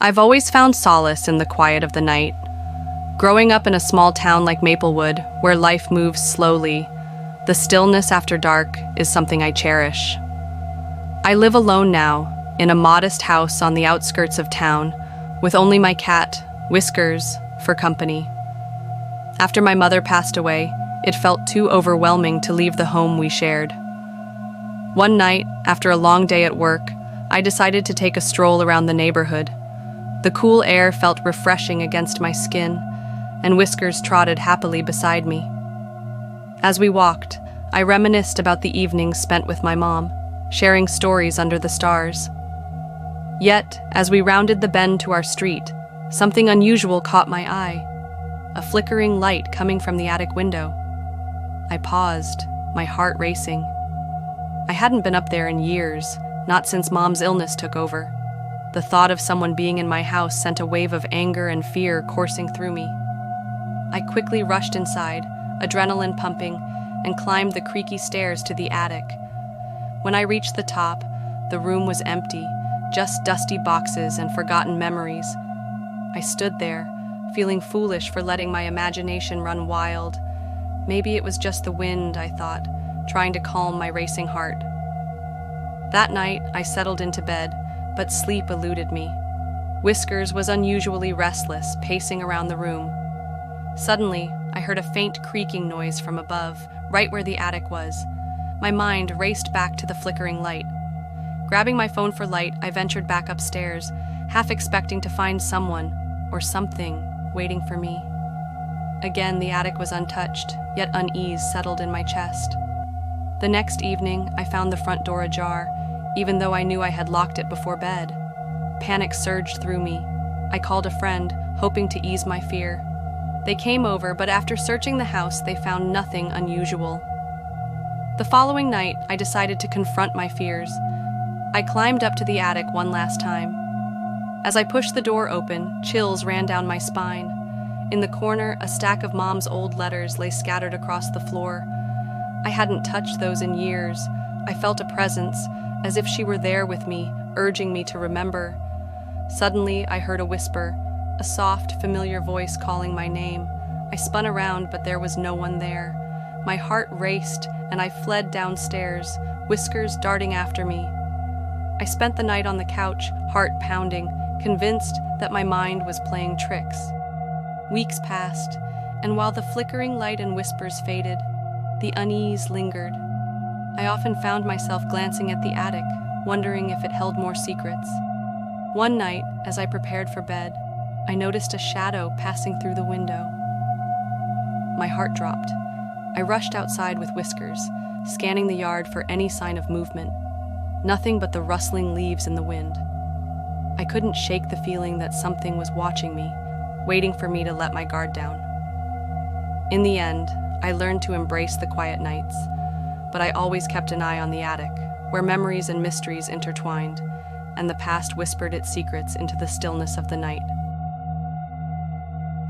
I've always found solace in the quiet of the night. Growing up in a small town like Maplewood, where life moves slowly, the stillness after dark is something I cherish. I live alone now, in a modest house on the outskirts of town, with only my cat, Whiskers, for company. After my mother passed away, it felt too overwhelming to leave the home we shared. One night, after a long day at work, I decided to take a stroll around the neighborhood. The cool air felt refreshing against my skin, and Whiskers trotted happily beside me. As we walked, I reminisced about the evenings spent with my mom, sharing stories under the stars. Yet, as we rounded the bend to our street, something unusual caught my eye. A flickering light coming from the attic window. I paused, my heart racing. I hadn't been up there in years, not since Mom's illness took over. The thought of someone being in my house sent a wave of anger and fear coursing through me. I quickly rushed inside, adrenaline pumping, and climbed the creaky stairs to the attic. When I reached the top, the room was empty, just dusty boxes and forgotten memories. I stood there, feeling foolish for letting my imagination run wild. Maybe it was just the wind, I thought, trying to calm my racing heart. That night, I settled into bed, but sleep eluded me. Whiskers was unusually restless, pacing around the room. Suddenly, I heard a faint creaking noise from above, right where the attic was. My mind raced back to the flickering light. Grabbing my phone for light, I ventured back upstairs, half expecting to find someone, or something, waiting for me. Again, the attic was untouched, yet unease settled in my chest. The next evening, I found the front door ajar, even though I knew I had locked it before bed. Panic surged through me. I called a friend, hoping to ease my fear. They came over, but after searching the house, they found nothing unusual. The following night, I decided to confront my fears. I climbed up to the attic one last time. As I pushed the door open, chills ran down my spine. In the corner, a stack of Mom's old letters lay scattered across the floor. I hadn't touched those in years. I felt a presence, as if she were there with me, urging me to remember. Suddenly, I heard a whisper, a soft, familiar voice calling my name. I spun around, but there was no one there. My heart raced, and I fled downstairs, Whiskers darting after me. I spent the night on the couch, heart pounding, convinced that my mind was playing tricks. Weeks passed, and while the flickering light and whispers faded, the unease lingered. I often found myself glancing at the attic, wondering if it held more secrets. One night, as I prepared for bed, I noticed a shadow passing through the window. My heart dropped. I rushed outside with Whiskers, scanning the yard for any sign of movement. Nothing but the rustling leaves in the wind. I couldn't shake the feeling that something was watching me, waiting for me to let my guard down. In the end, I learned to embrace the quiet nights, but I always kept an eye on the attic, where memories and mysteries intertwined, and the past whispered its secrets into the stillness of the night.